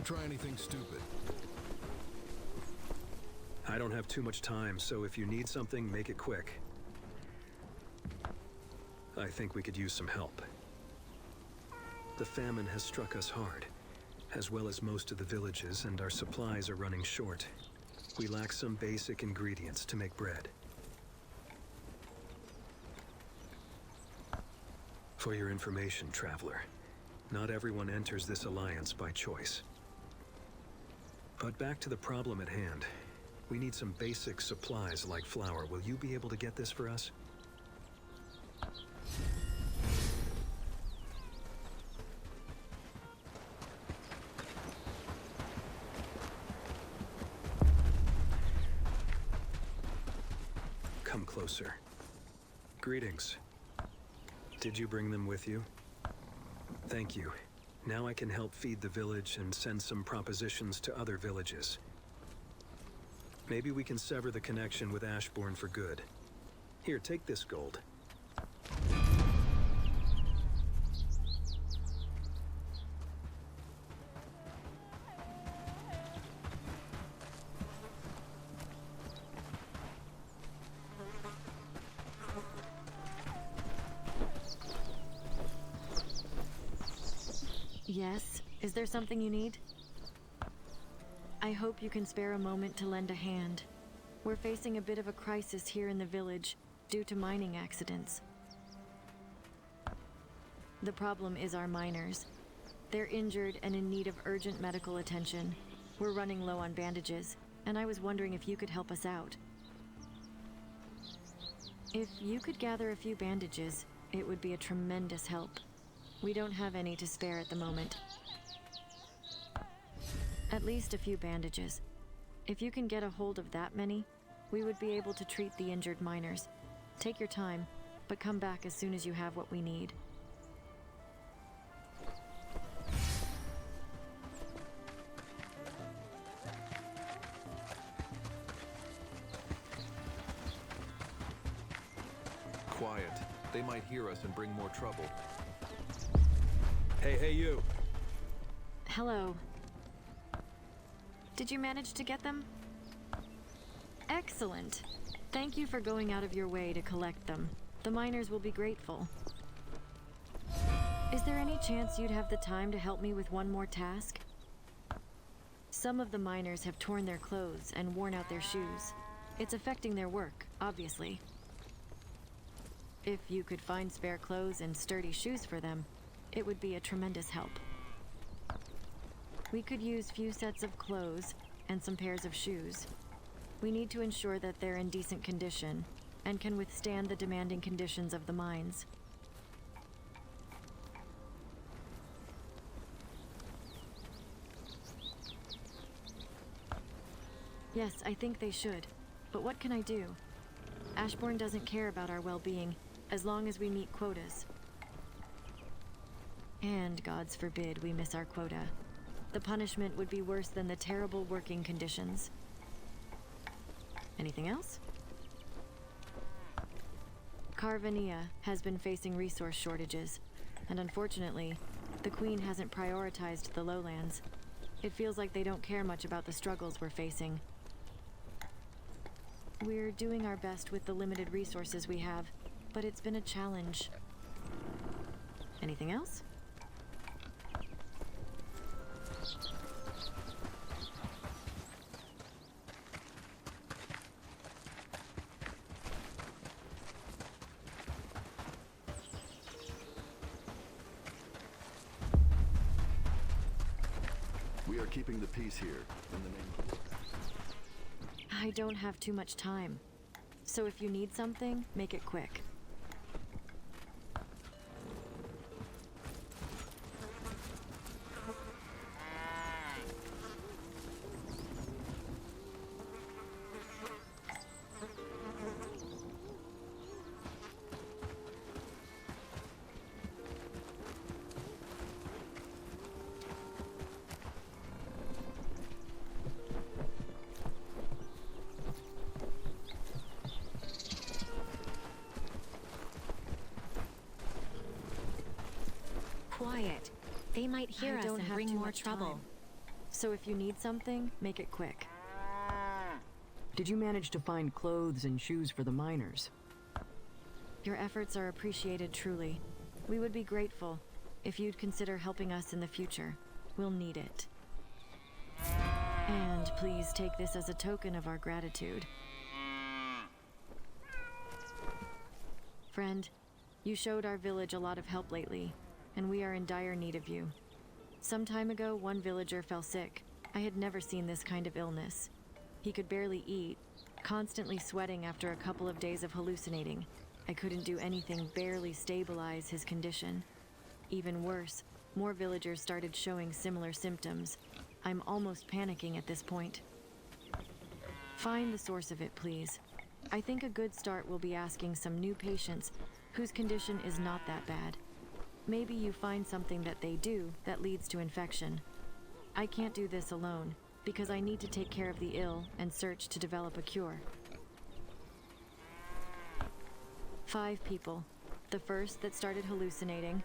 Don't try anything stupid. I don't have too much time, so if you need something, make it quick. I think we could use some help. The famine has struck us hard, as well as most of the villages, and our supplies are running short. We lack some basic ingredients to make bread. For your information, traveler, not everyone enters this alliance by choice. But back to the problem at hand. We need some basic supplies like flour. Will you be able to get this for us? Come closer. Greetings. Did you bring them with you? Thank you. Now I can help feed the village and send some propositions to other villages. Maybe we can sever the connection with Ashbourne for good. Here, take this gold. Yes? Is there something you need? I hope you can spare a moment to lend a hand. We're facing a bit of a crisis here in the village due to mining accidents. The problem is our miners. They're injured and in need of urgent medical attention. We're running low on bandages, and I was wondering if you could help us out. If you could gather a few bandages, it would be a tremendous help. We don't have any to spare at the moment. At least a few bandages. If you can get a hold of that many, we would be able to treat the injured miners. Take your time, but come back as soon as you have what we need. Quiet. They might hear us and bring more trouble. Hey, you! Hello. Did you manage to get them? Excellent. Thank you for going out of your way to collect them. The miners will be grateful. Is there any chance you'd have the time to help me with one more task? Some of the miners have torn their clothes and worn out their shoes. It's affecting their work, obviously. If you could find spare clothes and sturdy shoes for them, it would be a tremendous help. We could use few sets of clothes and some pairs of shoes. We need to ensure that they're in decent condition and can withstand the demanding conditions of the mines. Yes, I think they should. But what can I do? Ashbourne doesn't care about our well-being as long as we meet quotas. And, gods forbid, we miss our quota. The punishment would be worse than the terrible working conditions. Anything else? Carvania has been facing resource shortages, and unfortunately, the Queen hasn't prioritized the lowlands. It feels like they don't care much about the struggles we're facing. We're doing our best with the limited resources we have, but it's been a challenge. Anything else? We are keeping the peace here, in the name of the Lord. I don't have too much time. So if you need something, make it quick. Quiet. They might hear us and bring more trouble. So if you need something, make it quick. Did you manage to find clothes and shoes for the miners? Your efforts are appreciated truly. We would be grateful if you'd consider helping us in the future. We'll need it. And please take this as a token of our gratitude. Friend, you showed our village a lot of help lately, and we are in dire need of you. Some time ago, one villager fell sick. I had never seen this kind of illness. He could barely eat, constantly sweating after a couple of days of hallucinating. I couldn't do anything barely stabilize his condition. Even worse, more villagers started showing similar symptoms. I'm almost panicking at this point. Find the source of it, please. I think a good start will be asking some new patients whose condition is not that bad. Maybe you find something that they do that leads to infection. I can't do this alone, because I need to take care of the ill and search to develop a cure. 5 people. The first that started hallucinating,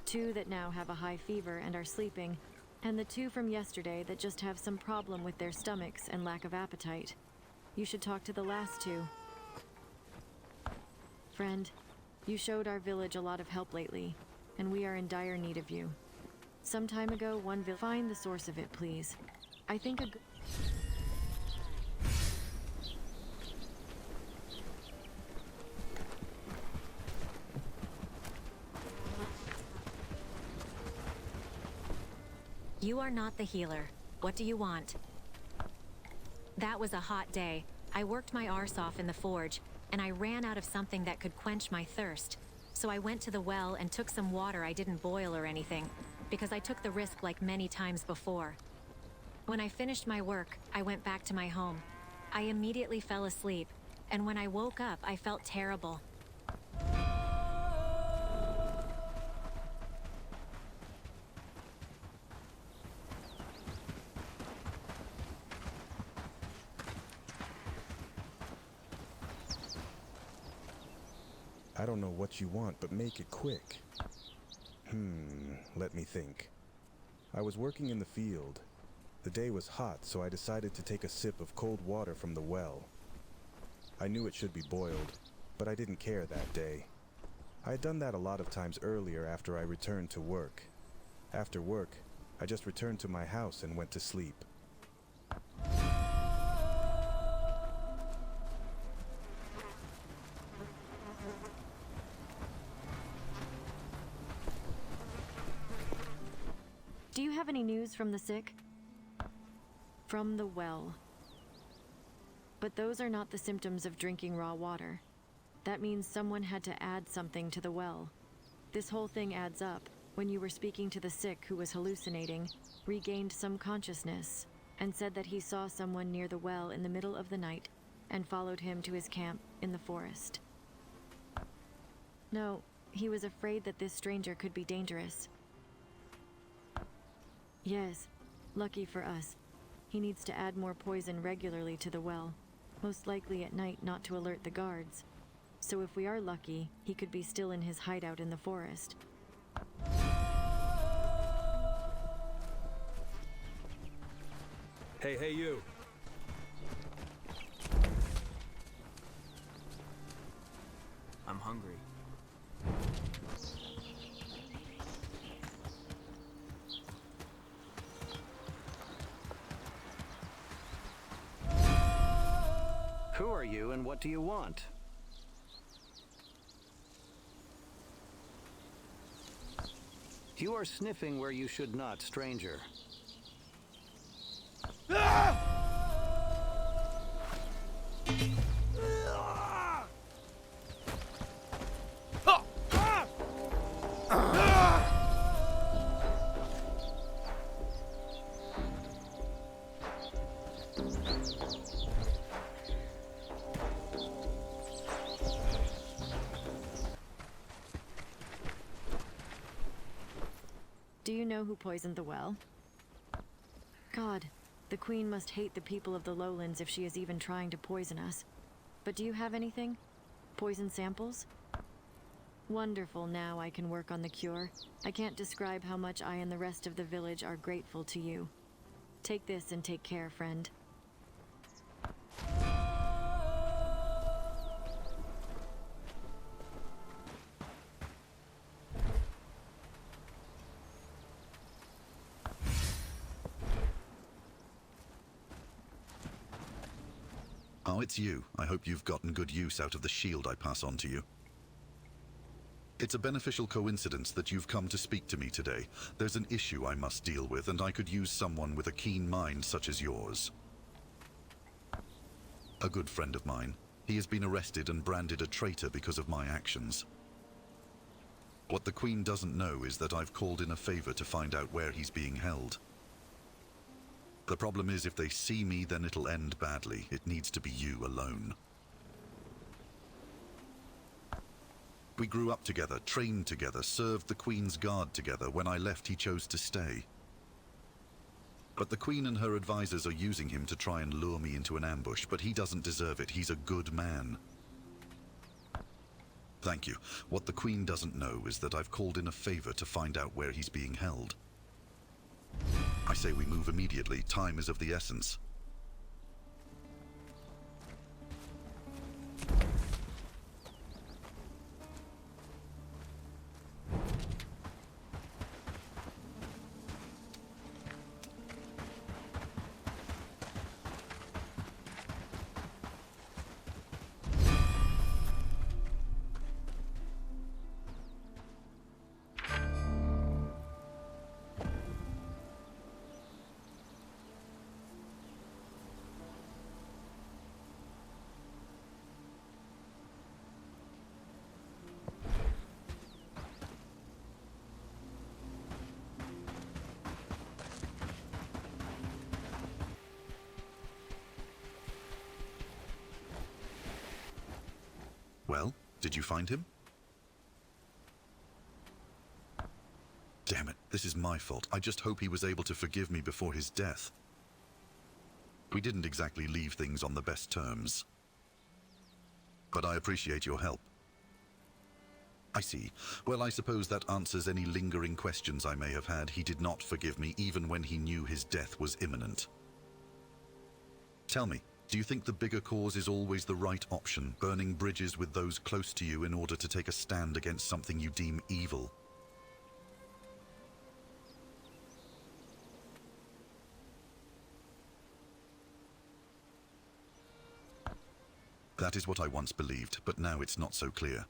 2 that now have a high fever and are sleeping, and the 2 from yesterday that just have some problem with their stomachs and lack of appetite. You should talk to the last 2. Friend, you showed our village a lot of help lately, and we are in dire need of you. Some time ago, one village... Find the source of it, please. I think a... You are not the healer. What do you want? That was a hot day. I worked my arse off in the forge, and I ran out of something that could quench my thirst. So I went to the well and took some water. I didn't boil or anything, because I took the risk like many times before. When I finished my work, I went back to my home. I immediately fell asleep, and when I woke up, I felt terrible. I don't know what you want, but make it quick. Let me think. I was working in the field. The day was hot, so I decided to take a sip of cold water from the well. I knew it should be boiled, but I didn't care that day. I had done that a lot of times earlier after I returned to work. After work, I just returned to my house and went to sleep. Do you have any news from the sick? From the well. But those are not the symptoms of drinking raw water. That means someone had to add something to the well. This whole thing adds up. When you were speaking to the sick who was hallucinating, regained some consciousness, and said that he saw someone near the well in the middle of the night and followed him to his camp in the forest. No, he was afraid that this stranger could be dangerous. Yes, lucky for us. He needs to add more poison regularly to the well, most likely at night not to alert the guards. So if we are lucky, he could be still in his hideout in the forest. Hey, you! I'm hungry. Who are you and what do you want? You are sniffing where you should not, stranger. Do you know who poisoned the well? God, the Queen must hate the people of the lowlands if she is even trying to poison us. But do you have anything? Poison samples? Wonderful, now I can work on the cure. I can't describe how much I and the rest of the village are grateful to you. Take this and take care, friend. Oh, it's you. I hope you've gotten good use out of the shield I pass on to you. It's a beneficial coincidence that you've come to speak to me today. There's an issue I must deal with, and I could use someone with a keen mind such as yours. A good friend of mine. He has been arrested and branded a traitor because of my actions. What the Queen doesn't know is that I've called in a favor to find out where he's being held. The problem is, if they see me, then it'll end badly. It needs to be you alone. We grew up together, trained together, served the Queen's Guard together. When I left, he chose to stay. But the Queen and her advisors are using him to try and lure me into an ambush, but he doesn't deserve it. He's a good man. Thank you. What the Queen doesn't know is that I've called in a favor to find out where he's being held. I say we move immediately. Time is of the essence. Well, did you find him? Damn it, this is my fault. I just hope he was able to forgive me before his death. We didn't exactly leave things on the best terms. But I appreciate your help. I see. Well, I suppose that answers any lingering questions I may have had. He did not forgive me, even when he knew his death was imminent. Tell me, do you think the bigger cause is always the right option, burning bridges with those close to you in order to take a stand against something you deem evil? That is what I once believed, but now it's not so clear.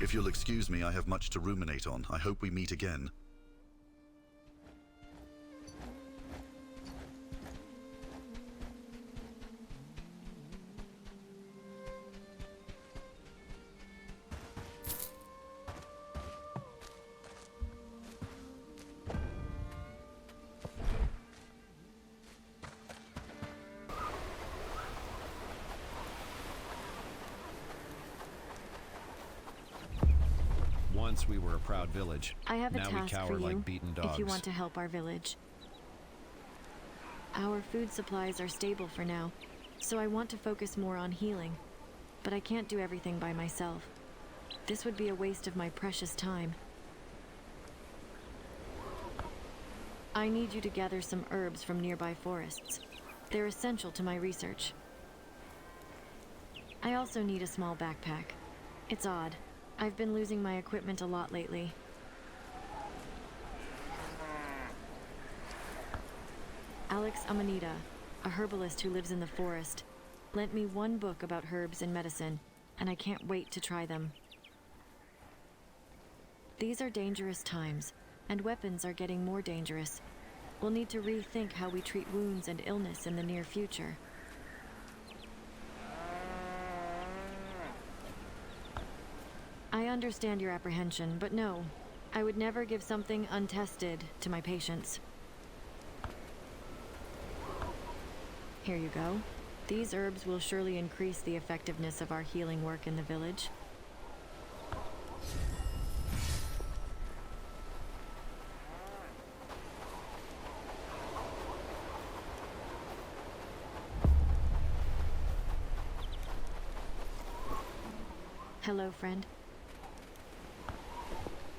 If you'll excuse me, I have much to ruminate on. I hope we meet again. Once we were a proud village. I have a now we task cower for you, like beaten dogs. if you want to help our village. Our food supplies are stable for now, so I want to focus more on healing. But I can't do everything by myself. This would be a waste of my precious time. I need you to gather some herbs from nearby forests. They're essential to my research. I also need a small backpack. It's odd. I've been losing my equipment a lot lately. Alex Amanita, a herbalist who lives in the forest, lent me one book about herbs and medicine, and I can't wait to try them. These are dangerous times, and weapons are getting more dangerous. We'll need to rethink how we treat wounds and illness in the near future. I understand your apprehension, but no, I would never give something untested to my patients. Here you go. These herbs will surely increase the effectiveness of our healing work in the village. Hello, friend.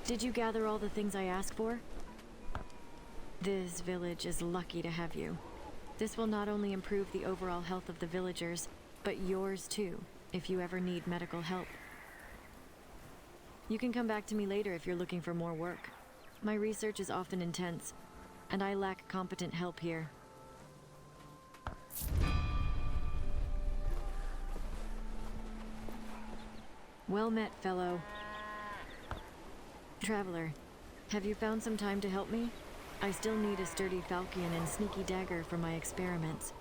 Did you gather all the things I asked for? This village is lucky to have you. This will not only improve the overall health of the villagers, but yours too, if you ever need medical help. You can come back to me later if you're looking for more work. My research is often intense, and I lack competent help here. Well met, fellow. Traveler, have you found some time to help me? I still need a sturdy falchion and sneaky dagger for my experiments.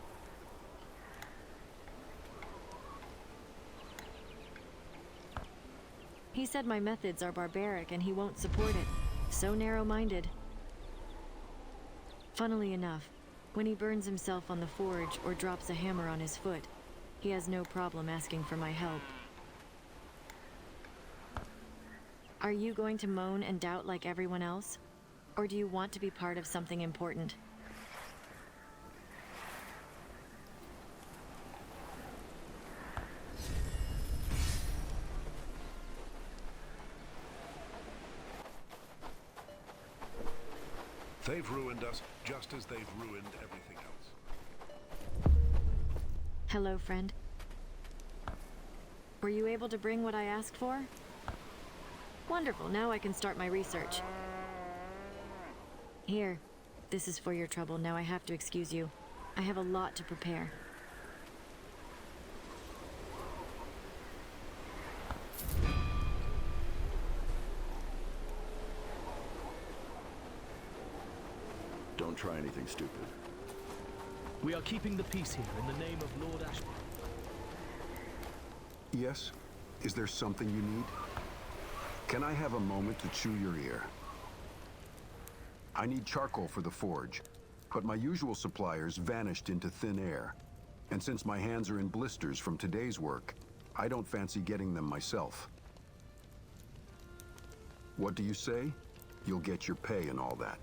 He said my methods are barbaric and he won't support it. So narrow-minded. Funnily enough, when he burns himself on the forge or drops a hammer on his foot, he has no problem asking for my help. Are you going to moan and doubt like everyone else? Or do you want to be part of something important? They've ruined us just as they've ruined everything else. Hello, friend. Were you able to bring what I asked for? Wonderful, now I can start my research. Here, this is for your trouble. Now I have to excuse you. I have a lot to prepare. Don't try anything stupid. We are keeping the peace here in the name of Lord Ashby. Yes? Is there something you need? Can I have a moment to chew your ear? I need charcoal for the forge, but my usual suppliers vanished into thin air. And since my hands are in blisters from today's work, I don't fancy getting them myself. What do you say? You'll get your pay and all that.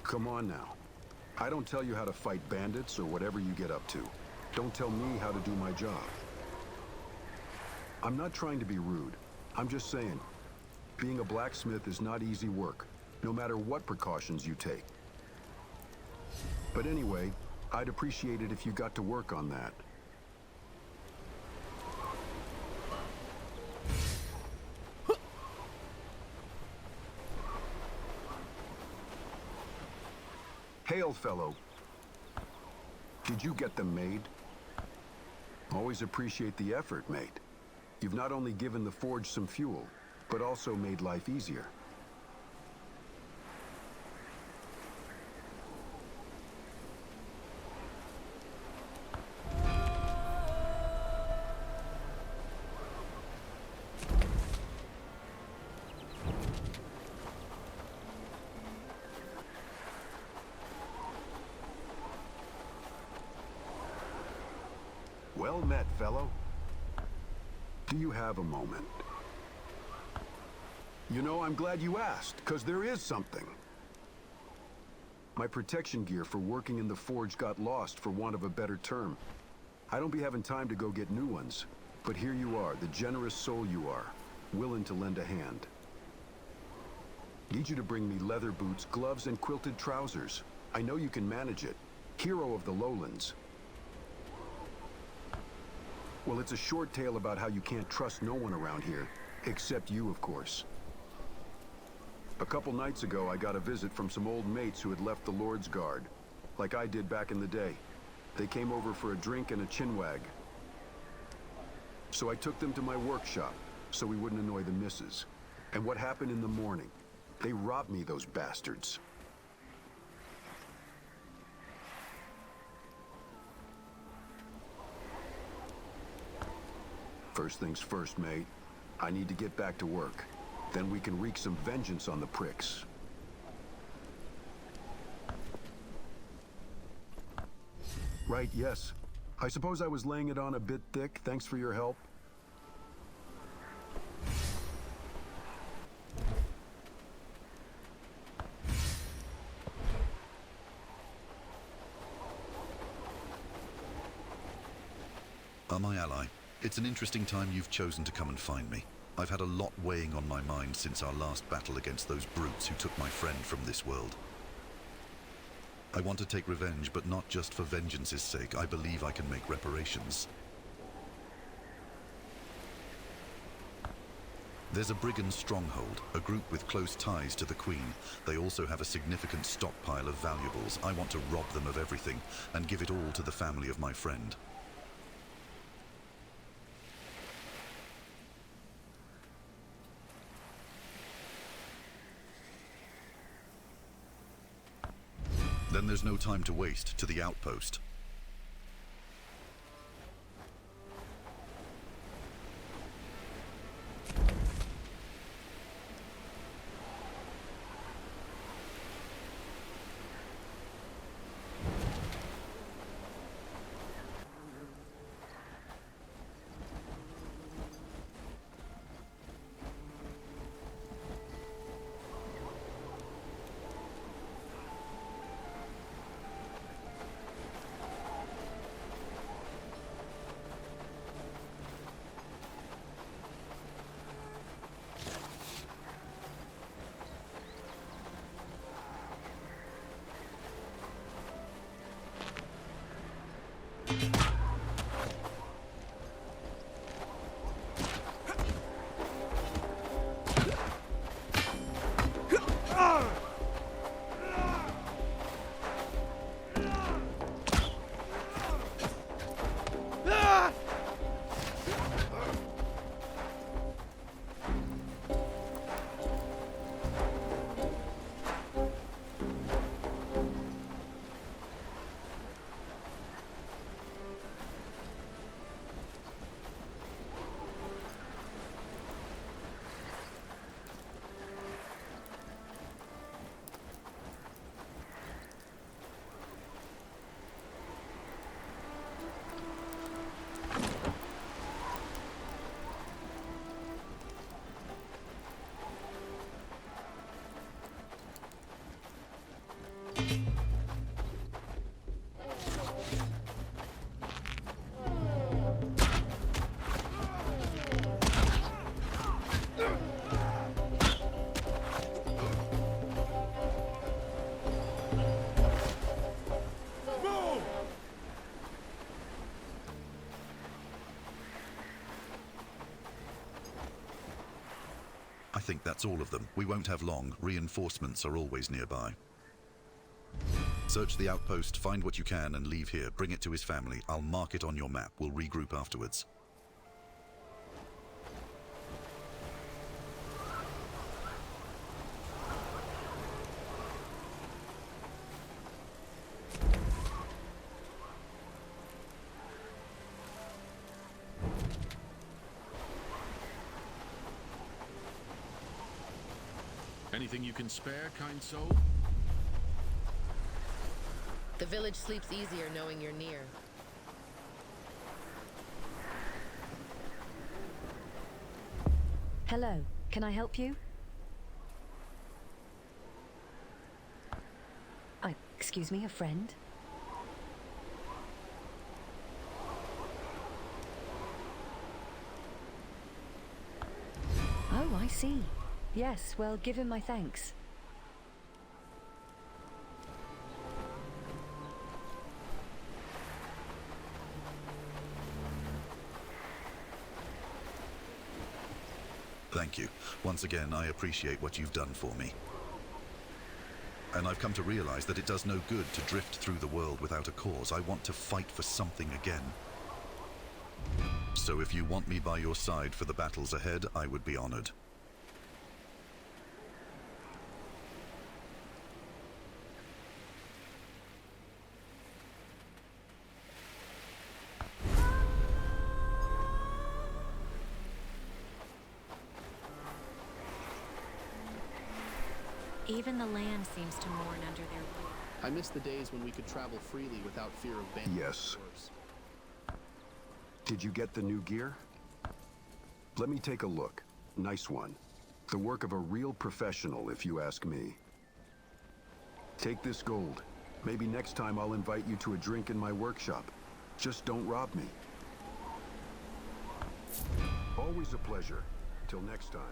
Come on now. I don't tell you how to fight bandits or whatever you get up to. Don't tell me how to do my job. I'm not trying to be rude. I'm just saying, being a blacksmith is not easy work, no matter what precautions you take. But anyway, I'd appreciate it if you got to work on that. Hail, fellow. Did you get them made? Always appreciate the effort, mate. You've not only given the forge some fuel, but also made life easier. Well met, fellow. Do you have a moment? You know, I'm glad you asked, because there is something. My protection gear for working in the forge got lost, for want of a better term. I don't be having time to go get new ones, but here you are, the generous soul you are, willing to lend a hand. Need you to bring me leather boots, gloves, and quilted trousers. I know you can manage it. Hero of the lowlands. Well, it's a short tale about how you can't trust no one around here, except you, of course. A couple nights ago, I got a visit from some old mates who had left the Lord's Guard, like I did back in the day. They came over for a drink and a chinwag. So I took them to my workshop, so we wouldn't annoy the missus. And what happened in the morning? They robbed me, those bastards. First things first, mate. I need to get back to work. Then we can wreak some vengeance on the pricks. Right, yes. I suppose I was laying it on a bit thick. Thanks for your help. My ally. It's an interesting time you've chosen to come and find me. I've had a lot weighing on my mind since our last battle against those brutes who took my friend from this world. I want to take revenge, but not just for vengeance's sake. I believe I can make reparations. There's a brigand stronghold, a group with close ties to the Queen. They also have a significant stockpile of valuables. I want to rob them of everything and give it all to the family of my friend. Then there's no time to waste. To the outpost. I think that's all of them. We won't have long. Reinforcements are always nearby. Search the outpost, find what you can, and leave here. Bring it to his family. I'll mark it on your map. We'll regroup afterwards. Anything you can spare, kind soul? The village sleeps easier knowing you're near. Hello, can I help you? Excuse me, a friend? Oh, I see. Yes, well, give him my thanks. Thank you. Once again, I appreciate what you've done for me. And I've come to realize that it does no good to drift through the world without a cause. I want to fight for something again. So if you want me by your side for the battles ahead, I would be honored. Even the land seems to mourn under their rule. I miss the days when we could travel freely without fear of bandits. Yes. Did you get the new gear? Let me take a look. Nice one. The work of a real professional, if you ask me. Take this gold. Maybe next time I'll invite you to a drink in my workshop. Just don't rob me. Always a pleasure. Till next time.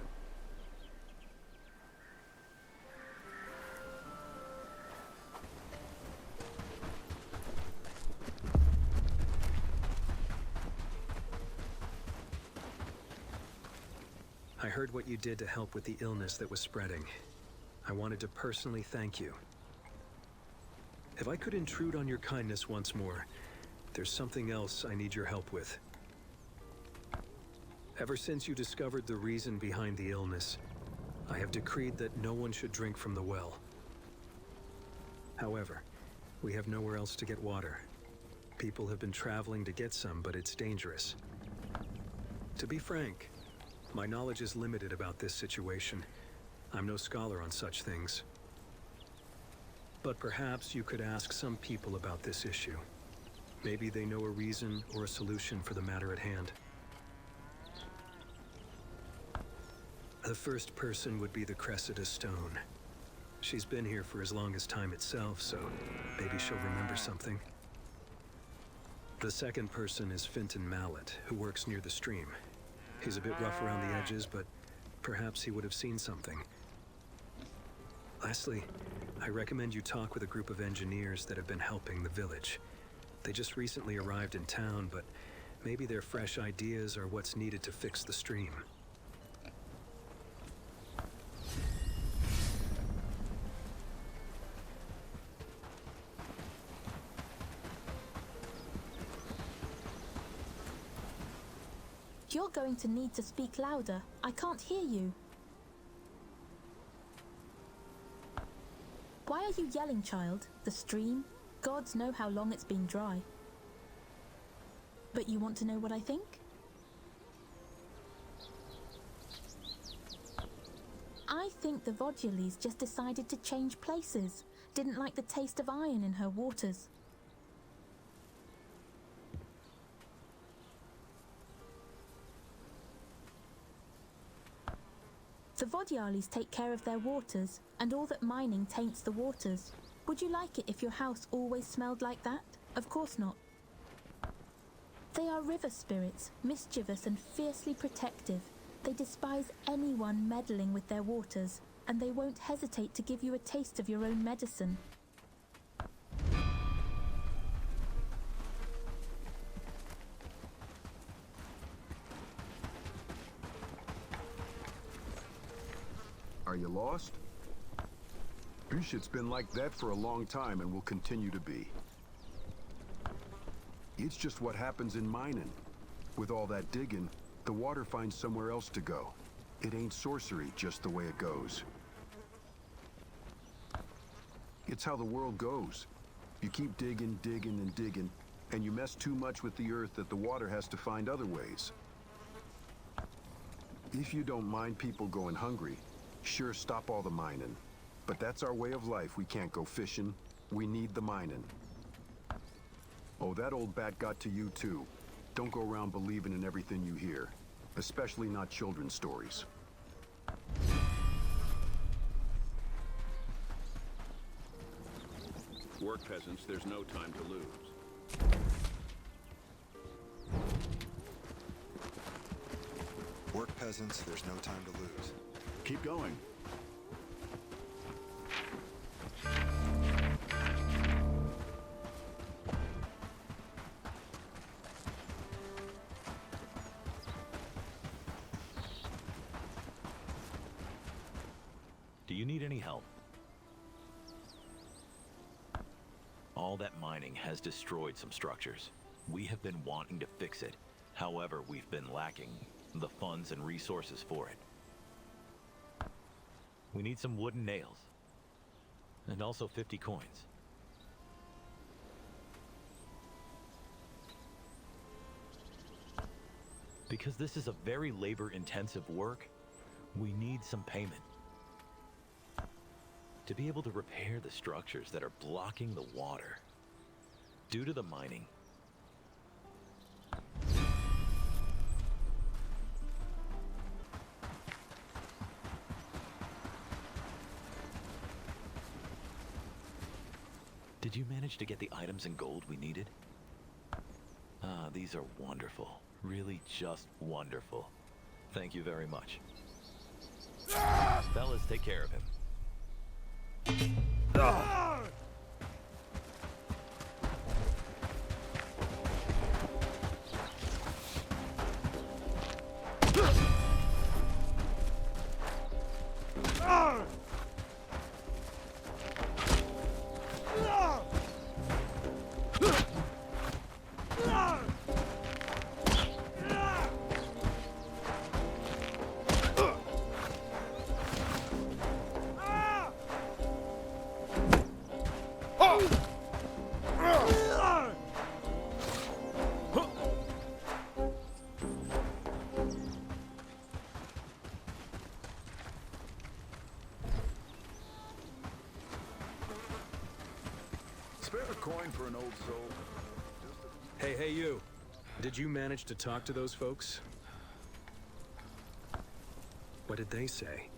I heard what you did to help with the illness that was spreading. I wanted to personally thank you. If I could intrude on your kindness once more, there's something else I need your help with. Ever since you discovered the reason behind the illness, I have decreed that no one should drink from the well. However, we have nowhere else to get water. People have been traveling to get some, but it's dangerous. To be frank, my knowledge is limited about this situation. I'm no scholar on such things. But perhaps you could ask some people about this issue. Maybe they know a reason or a solution for the matter at hand. The first person would be the Cressida Stone. She's been here for as long as time itself, so maybe she'll remember something. The second person is Finton Mallet, who works near the stream. He's a bit rough around the edges, but perhaps he would have seen something. Lastly, I recommend you talk with a group of engineers that have been helping the village. They just recently arrived in town, but maybe their fresh ideas are what's needed to fix the stream. You're going to need to speak louder. I can't hear you. Why are you yelling, child? The stream? Gods know how long it's been dry. But you want to know what I think? I think the Vodules just decided to change places. Didn't like the taste of iron in her waters. The Vodules take care of their waters, and all that mining taints the waters. Would you like it if your house always smelled like that? Of course not. They are river spirits, mischievous and fiercely protective. They despise anyone meddling with their waters, and they won't hesitate to give you a taste of your own medicine. Are you lost? It's been like that for a long time and will continue to be. It's just what happens in mining. With all that digging, the water finds somewhere else to go. It ain't sorcery, just the way it goes. It's how the world goes. You keep digging, digging, and digging, and you mess too much with the earth that the water has to find other ways. If you don't mind people going hungry, sure, stop all the mining. But that's our way of life. We can't go fishing. We need the mining. Oh, that old bat got to you too. Don't go around believing in everything you hear. Especially not children's stories. Work, peasants, there's no time to lose. Work, peasants, there's no time to lose. Keep going. Do you need any help? All that mining has destroyed some structures. We have been wanting to fix it. However, we've been lacking the funds and resources for it. We need some wooden nails. And also 50 coins. Because this is a very labor-intensive work, we need some payment. To be able to repair the structures that are blocking the water due to the mining. Did you manage to get the items and gold we needed? Ah, these are wonderful. Really just wonderful. Thank you very much. Fellas, take care of him. Spare a coin for an old soul. Hey, you. Did you manage to talk to those folks? What did they say?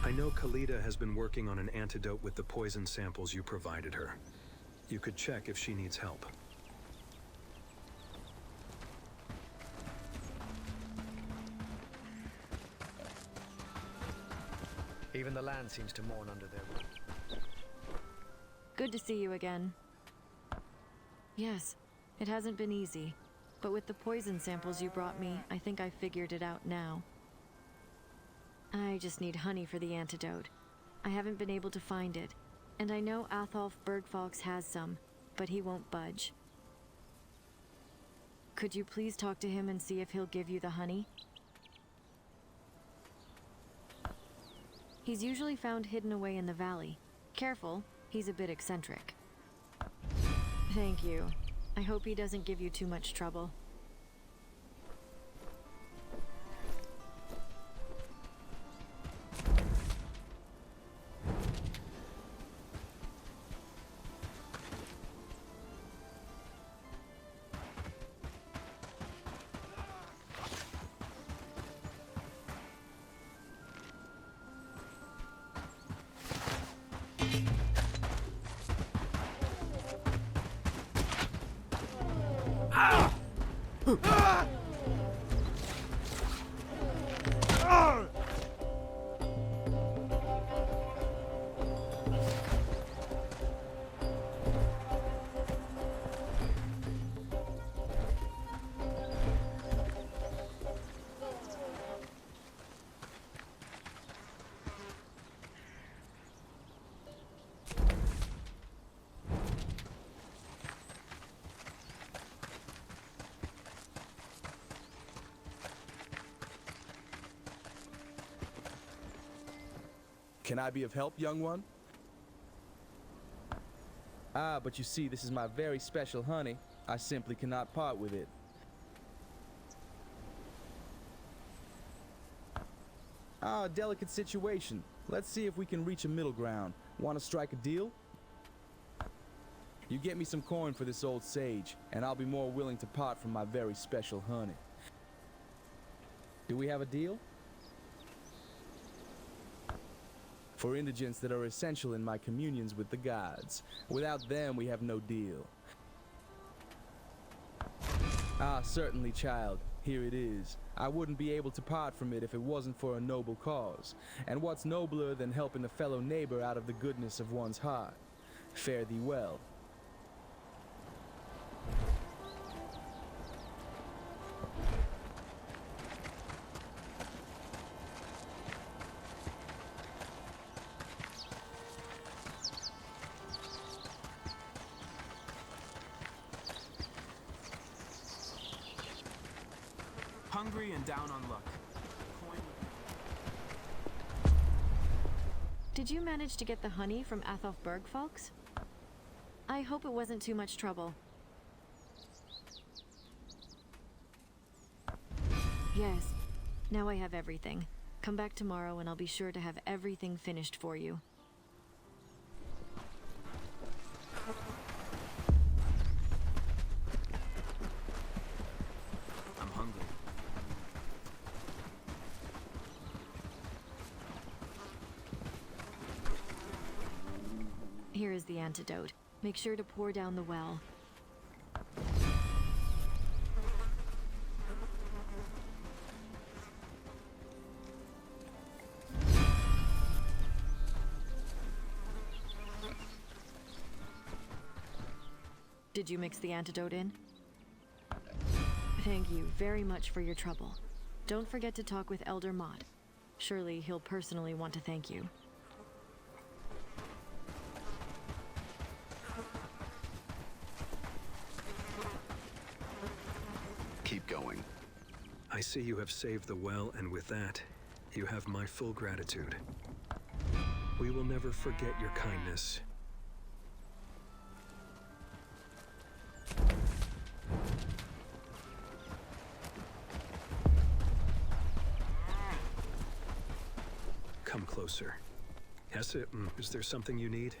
I know Khalida has been working on an antidote with the poison samples you provided her. You could check if she needs help. Even the land seems to mourn under their rule. Good to see you again. Yes, it hasn't been easy, but with the poison samples you brought me, I think I figured it out now. I just need honey for the antidote. I haven't been able to find it, and I know Atholf Bergfalks has some, but he won't budge. Could you please talk to him and see if he'll give you the honey? He's usually found hidden away in the valley. Careful, he's a bit eccentric. Thank you. I hope he doesn't give you too much trouble. Can I be of help, young one? Ah, but you see, this is my very special honey. I simply cannot part with it. Ah, delicate situation. Let's see if we can reach a middle ground. Want to strike a deal? You get me some coin for this old sage, and I'll be more willing to part from my very special honey. Do we have a deal? For indigents that are essential in my communions with the gods. Without them, we have no deal. Ah, certainly, child. Here it is. I wouldn't be able to part from it if it wasn't for a noble cause. And what's nobler than helping a fellow neighbor out of the goodness of one's heart? Fare thee well. Hungry and down on luck. Did you manage to get the honey from Atholf Bergfalks? I hope it wasn't too much trouble. Yes. Now I have everything. Come back tomorrow and I'll be sure to have everything finished for you. Here is the antidote. Make sure to pour down the well. Did you mix the antidote in? Thank you very much for your trouble. Don't forget to talk with Elder Mott. Surely he'll personally want to thank you. Keep going. I see you have saved the well, and with that, you have my full gratitude. We will never forget your kindness. Come closer. Yes, is there something you need?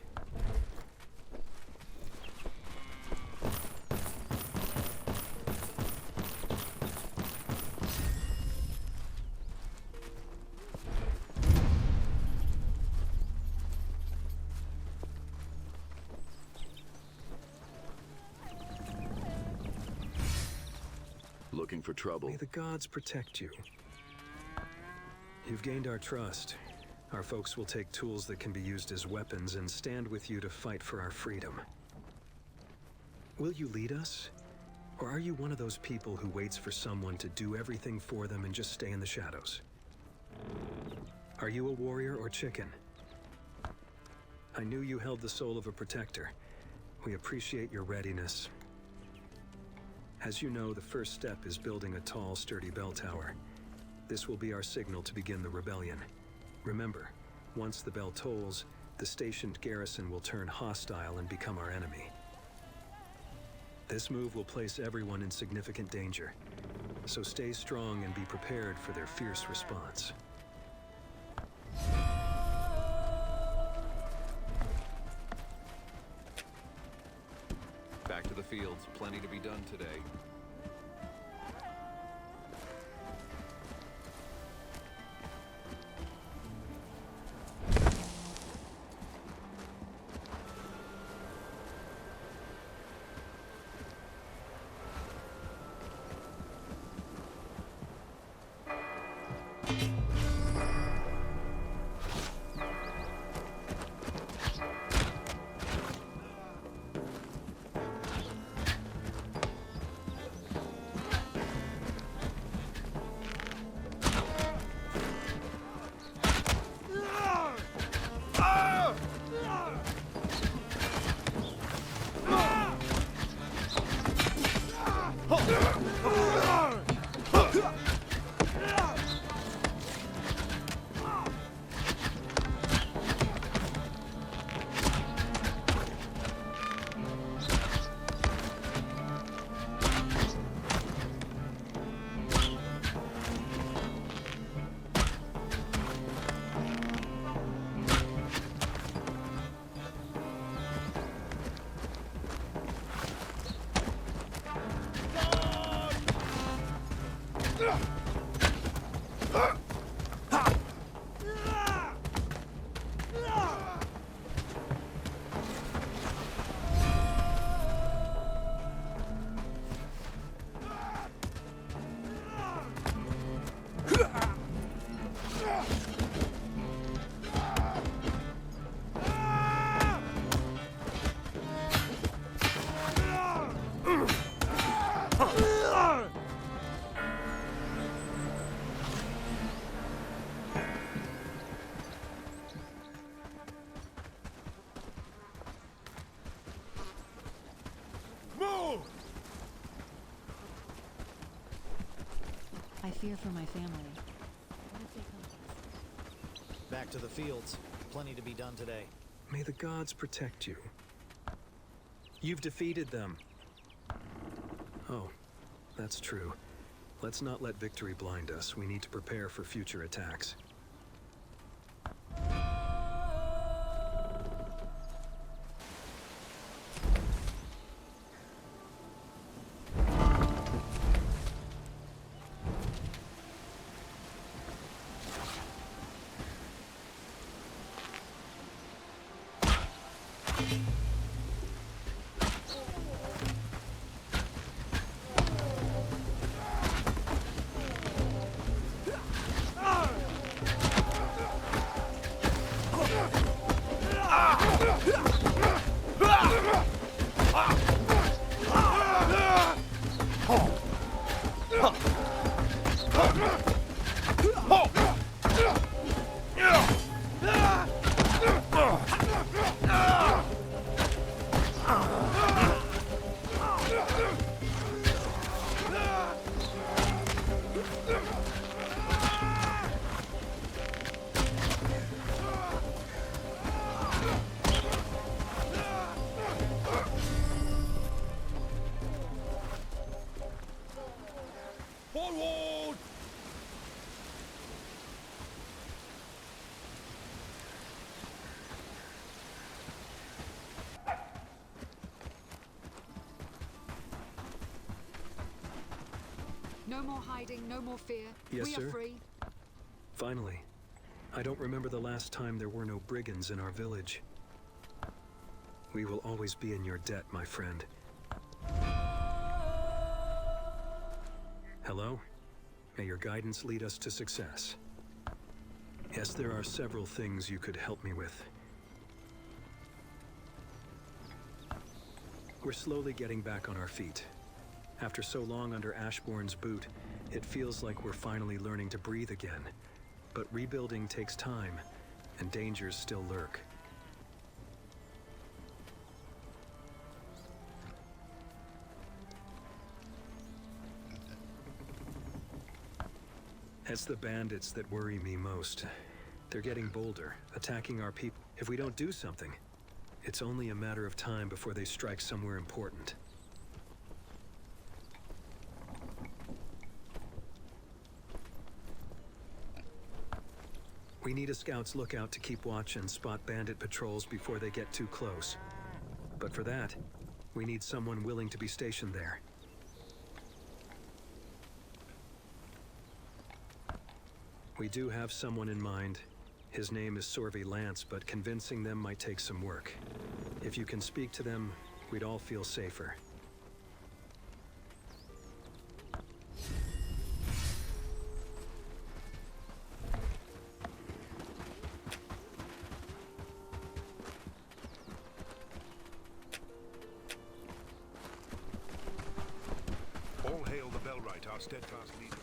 Looking for trouble. May the gods protect you. You've gained our trust. Our folks will take tools that can be used as weapons and stand with you to fight for our freedom. Will you lead us? Or are you one of those people who waits for someone to do everything for them and just stay in the shadows? Are you a warrior or chicken? I knew you held the soul of a protector. We appreciate your readiness. As you know, the first step is building a tall, sturdy bell tower. This will be our signal to begin the rebellion. Remember, once the bell tolls, the stationed garrison will turn hostile and become our enemy. This move will place everyone in significant danger, so stay strong and be prepared for their fierce response. Back to the fields. Plenty to be done today. I fear for my family. Back to the fields. Plenty to be done today. May the gods protect you. You've defeated them. Oh, that's true. Let's not let victory blind us. We need to prepare for future attacks. Forward! No more hiding, no more fear. Yes, we sir. are free. Finally. I don't remember the last time there were no brigands in our village. We will always be in your debt, my friend. Hello? May your guidance lead us to success. Yes, there are several things you could help me with. We're slowly getting back on our feet. After so long under Ashbourne's boot, it feels like we're finally learning to breathe again. But rebuilding takes time, and dangers still lurk. It's the bandits that worry me most. They're getting bolder, attacking our people. If we don't do something, it's only a matter of time before they strike somewhere important. We need a scout's lookout to keep watch and spot bandit patrols before they get too close. But for that, we need someone willing to be stationed there. We do have someone in mind. His name is Sorvey Lance, but convincing them might take some work. If you can speak to them, we'd all feel safer. All hail the Bellwright, our steadfast leader.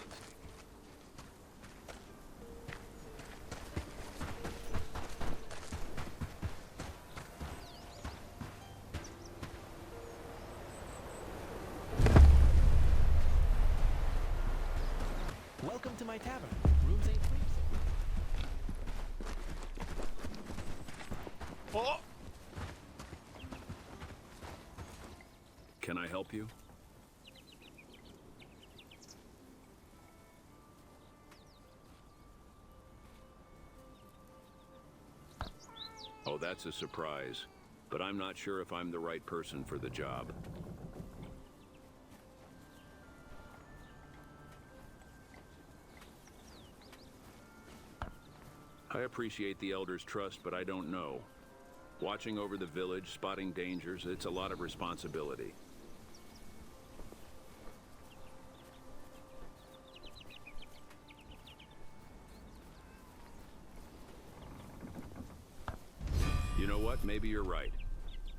Welcome to my tavern. Rooms ain't free. Oh! Can I help you? Oh, that's a surprise. But I'm not sure if I'm the right person for the job. I appreciate the Elder's trust, but I don't know. Watching over the village, spotting dangers, it's a lot of responsibility. You know what? Maybe you're right.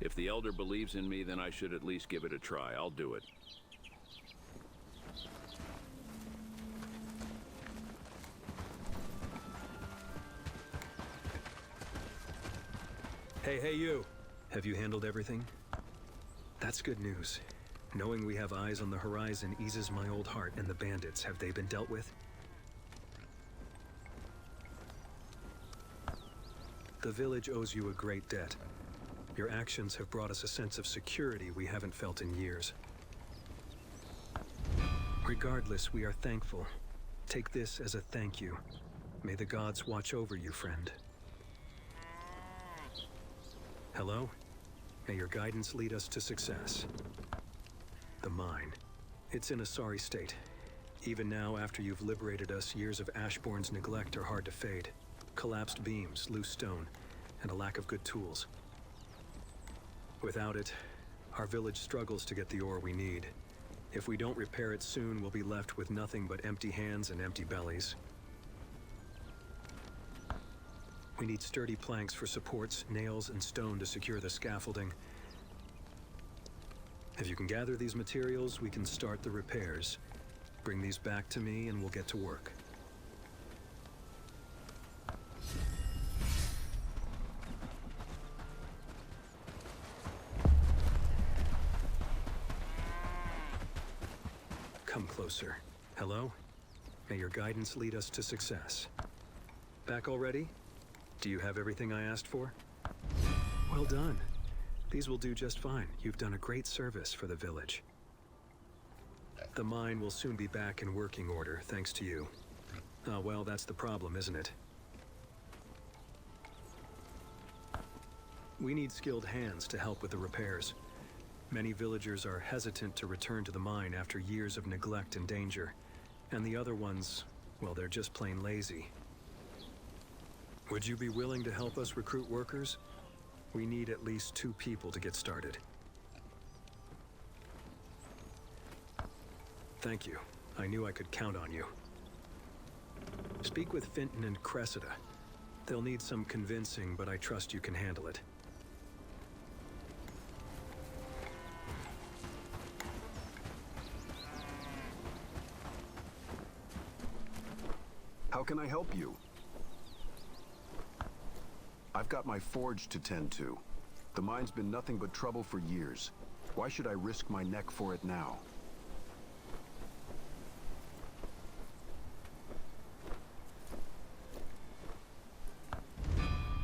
If the Elder believes in me, then I should at least give it a try. I'll do it. Hey, you! Have you handled everything? That's good news. Knowing we have eyes on the horizon eases my old heart. And the bandits, have they been dealt with? The village owes you a great debt. Your actions have brought us a sense of security we haven't felt in years. Regardless, we are thankful. Take this as a thank you. May the gods watch over you, friend. Hello? May your guidance lead us to success. The mine. It's in a sorry state. Even now, after you've liberated us, years of Ashbourne's neglect are hard to fade. Collapsed beams, loose stone, and a lack of good tools. Without it, our village struggles to get the ore we need. If we don't repair it soon, we'll be left with nothing but empty hands and empty bellies. We need sturdy planks for supports, nails, and stone to secure the scaffolding. If you can gather these materials, we can start the repairs. Bring these back to me and we'll get to work. Come closer. Hello? May your guidance lead us to success. Back already? Do you have everything I asked for? Well done. These will do just fine. You've done a great service for the village. The mine will soon be back in working order, thanks to you. Oh, well, that's the problem, isn't it? We need skilled hands to help with the repairs. Many villagers are hesitant to return to the mine after years of neglect and danger. And the other ones, well, they're just plain lazy. Would you be willing to help us recruit workers? We need at least 2 people to get started. Thank you. I knew I could count on you. Speak with Finton and Cressida. They'll need some convincing, but I trust you can handle it. How can I help you? I've got my forge to tend to. The mine's been nothing but trouble for years. Why should I risk my neck for it now?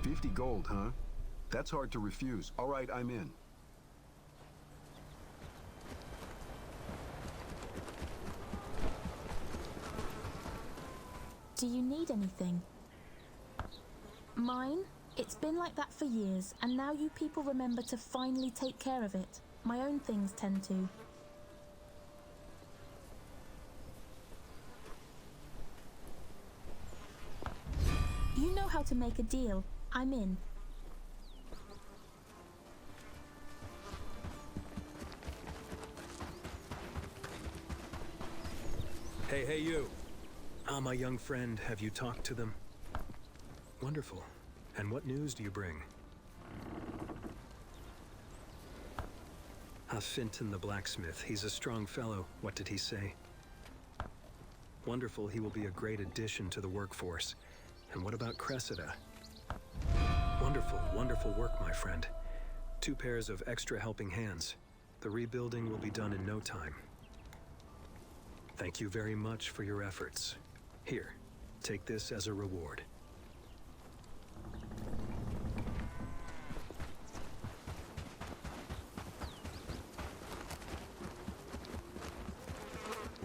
$50 gold, huh? That's hard to refuse. All right, I'm in. Do you need anything? Mine? It's been like that for years, and now you people remember to finally take care of it. My own things tend to. You know how to make a deal. I'm in. Hey, you! Ah, my young friend, have you talked to them? Wonderful. And what news do you bring? Finton the blacksmith. He's a strong fellow. What did he say? Wonderful. He will be a great addition to the workforce. And what about Cressida? Wonderful, wonderful work, my friend. 2 pairs of extra helping hands. The rebuilding will be done in no time. Thank you very much for your efforts. Here, take this as a reward.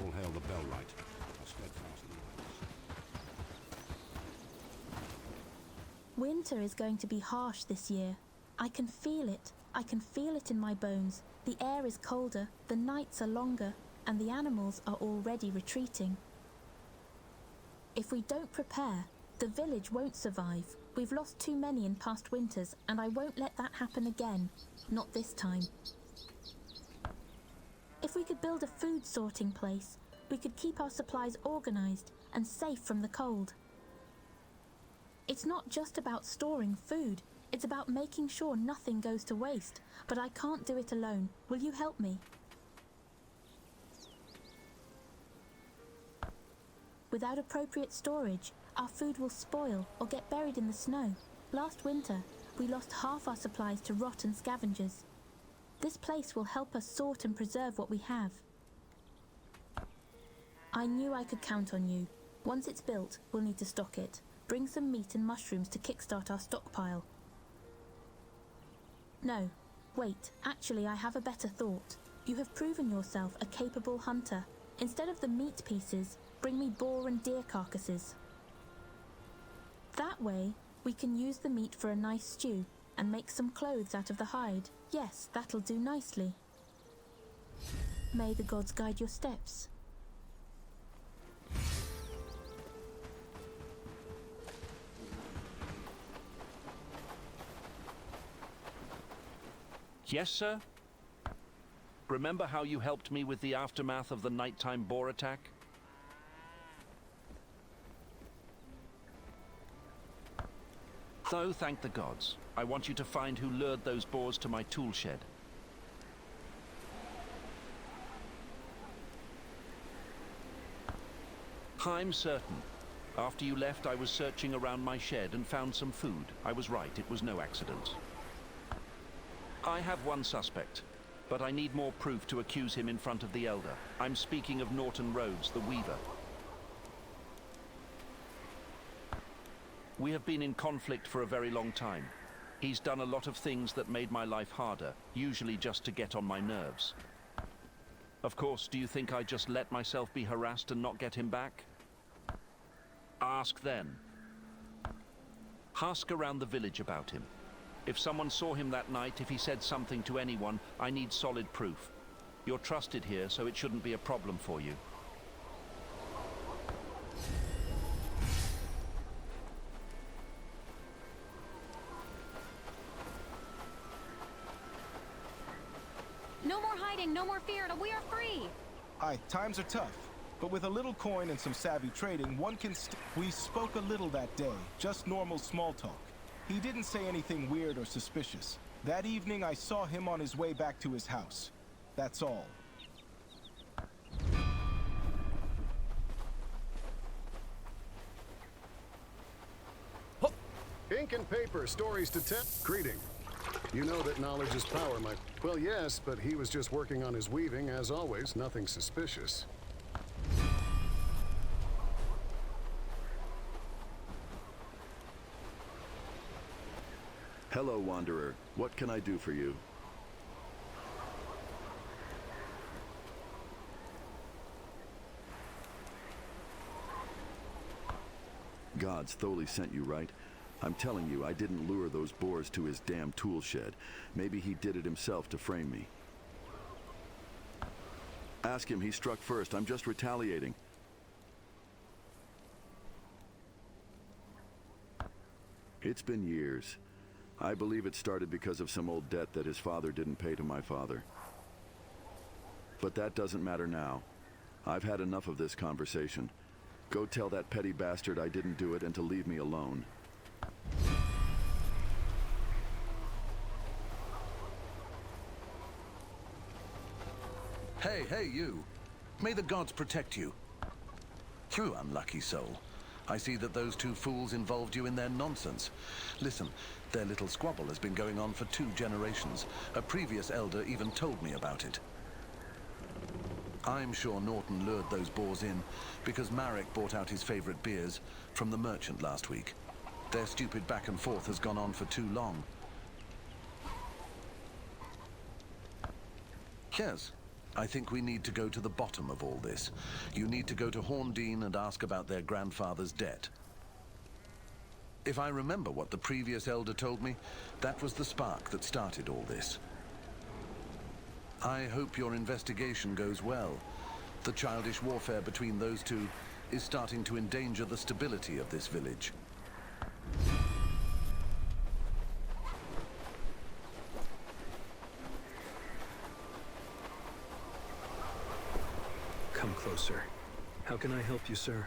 All hail the Bellwright. Our steadfast alliance. Winter is going to be harsh this year. I can feel it. I can feel it in my bones. The air is colder, the nights are longer, and the animals are already retreating. If we don't prepare, the village won't survive. We've lost too many in past winters, and I won't let that happen again. Not this time. If we could build a food sorting place, we could keep our supplies organized and safe from the cold. It's not just about storing food, it's about making sure nothing goes to waste. But I can't do it alone. Will you help me? Without appropriate storage, our food will spoil or get buried in the snow. Last winter, we lost half our supplies to rot and scavengers. This place will help us sort and preserve what we have. I knew I could count on you. Once it's built, we'll need to stock it. Bring some meat and mushrooms to kickstart our stockpile. No, wait, actually I have a better thought. You have proven yourself a capable hunter. Instead of the meat pieces, bring me boar and deer carcasses. That way, we can use the meat for a nice stew and make some clothes out of the hide. Yes, that'll do nicely. May the gods guide your steps. Yes, sir? Remember how you helped me with the aftermath of the nighttime boar attack? Though, thank the gods, I want you to find who lured those boars to my tool shed. I'm certain. After you left, I was searching around my shed and found some food. I was right, it was no accident. I have one suspect, but I need more proof to accuse him in front of the Elder. I'm speaking of Norton Rhodes, the Weaver. We have been in conflict for a very long time. He's done a lot of things that made my life harder, usually just to get on my nerves. Of course, do you think I just let myself be harassed and not get him back? Ask then. Ask around the village about him. If someone saw him that night, if he said something to anyone, I need solid proof. You're trusted here, so it shouldn't be a problem for you. No more hiding, no more fear, we are free! Aye, times are tough. But with a little coin and some savvy trading, one can We spoke a little that day, just normal small talk. He didn't say anything weird or suspicious. That evening, I saw him on his way back to his house. That's all. Ink and paper, stories to tell. Greeting. You know that knowledge is power, my... Well, yes, but he was just working on his weaving, as always. Nothing suspicious. Hello, Wanderer. What can I do for you? Gods, Tholi sent you, right? I'm telling you, I didn't lure those boars to his damn tool shed. Maybe he did it himself to frame me. Ask him, he struck first. I'm just retaliating. It's been years. I believe it started because of some old debt that his father didn't pay to my father. But that doesn't matter now. I've had enough of this conversation. Go tell that petty bastard I didn't do it and to leave me alone. Hey, you. May the gods protect you. You unlucky soul. I see that those two fools involved you in their nonsense. Listen, their little squabble has been going on for 2 generations. A previous elder even told me about it. I'm sure Norton lured those boars in because Marek bought out his favorite beers from the merchant last week. Their stupid back and forth has gone on for too long. Yes, I think we need to go to the bottom of all this. You need to go to Horndean and ask about their grandfather's debt. If I remember what the previous elder told me, that was the spark that started all this. I hope your investigation goes well. The childish warfare between those two is starting to endanger the stability of this village. Come closer. How can I help you, sir?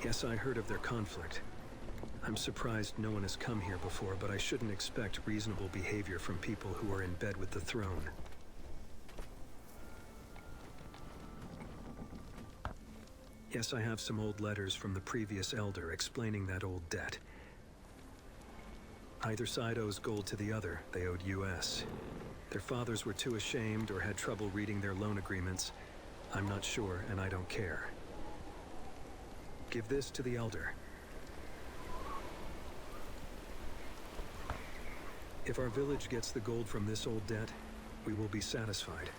Yes, I heard of their conflict. I'm surprised no one has come here before, but I shouldn't expect reasonable behavior from people who are in bed with the throne. Yes, I have some old letters from the previous elder explaining that old debt. Either side owes gold to the other. They owed US. Their fathers were too ashamed or had trouble reading their loan agreements. I'm not sure, and I don't care. Give this to the elder. If our village gets the gold from this old debt, we will be satisfied.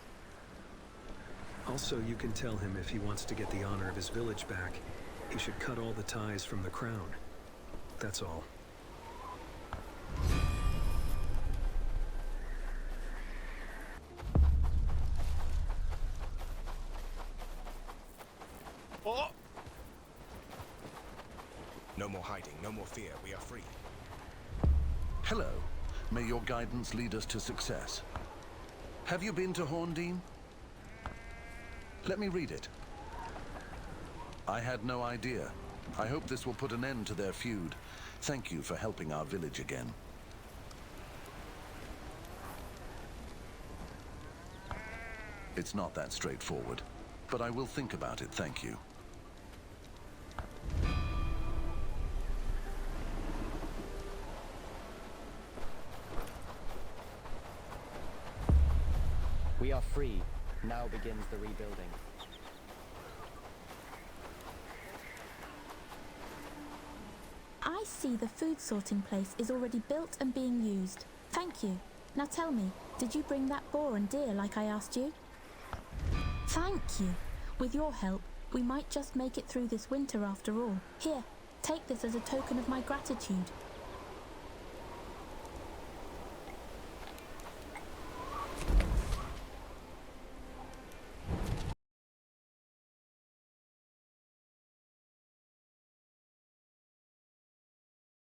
Also, you can tell him if he wants to get the honor of his village back, he should cut all the ties from the crown. That's all. Oh! No more hiding, no more fear. We are free. Hello. May your guidance lead us to success. Have you been to Horndean? Let me read it. I had no idea. I hope this will put an end to their feud. Thank you for helping our village again. It's not that straightforward, but I will think about it, thank you. We are free. Now begins the rebuilding. I see the food sorting place is already built and being used. Thank you. Now tell me, did you bring that boar and deer like I asked you? Thank you. With your help, we might just make it through this winter after all. Here, take this as a token of my gratitude.